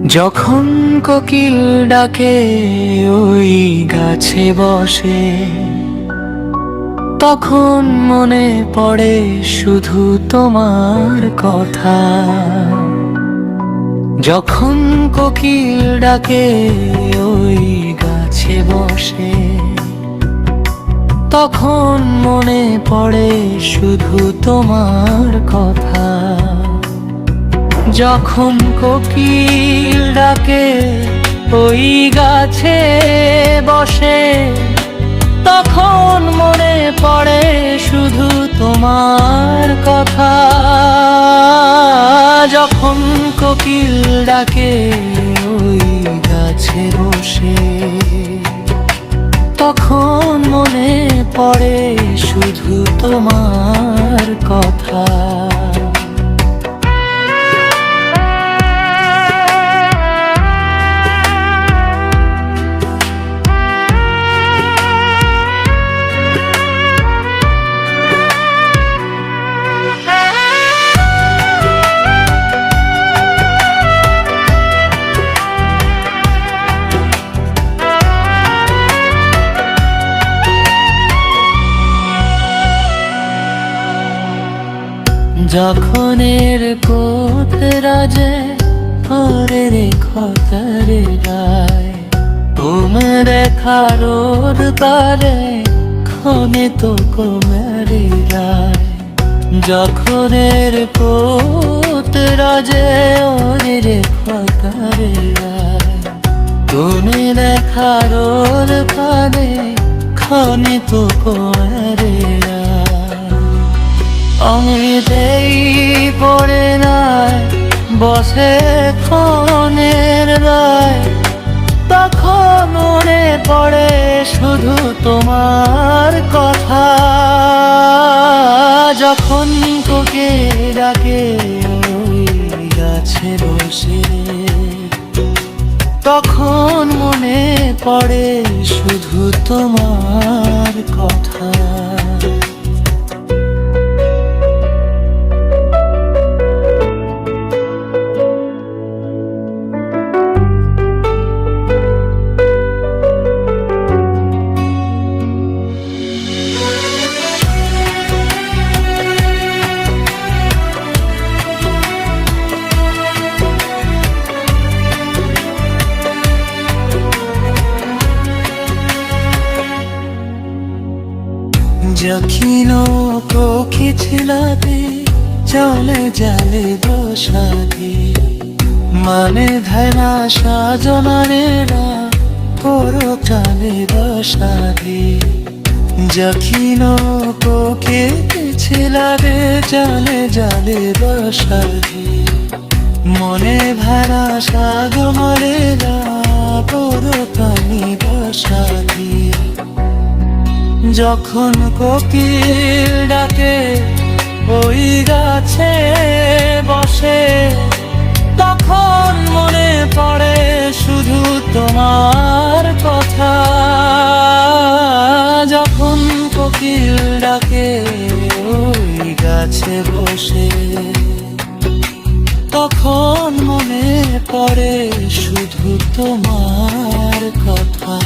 যখন কোকিল ডাকে ওই গাছে বসে, তখন মনে পড়ে শুধু তোমার কথা। যখন কোকিল ডাকে ওই গাছে বসে, তখন মনে পড়ে শুধু তোমার কথা। যখন কোকিল ডাকে ওই গাছে বসে, তখন মনে পড়ে শুধু তোমার কথা। যখন কোকিল ডাকে ওই গাছে বসে, তখন মনে পড়ে শুধু তোমার কথা। যখনের কোত রাজে হরে রে খতরে রায়, তুমি দেখার তারে খনে তো কমেরে রায়। যখনের কোত রাজে হরে রে খতরে রায়, তুমি দেখার তারে খনে তো কমেরে রায়। অমৃতেই পড়ে নাই বসে ক্ষণের রায়, তখন মনে পড়ে শুধু তোমার কথা। যখন কোকিল ডাকে ওই গাছে বসে, তখন মনে পড়ে শুধু তোমার কথা। যখিনো কোকি ছিলাবে চলে জালে বসাদি, মানে ধানা সাজনারেরা পরকালে বসাদি। যখিনো কোকি ছিলাবে চলে জালে বসাদি, মনে ভাড়া সাজনারেরা পরকালে বসাদি। যখন কোকিল ডাকে ওই গাছে বসে, তখন মনে পড়ে শুধু তোমার কথা। যখন কোকিল ডাকে ওই গাছে বসে, তখন মনে পড়ে শুধু তোমার কথা।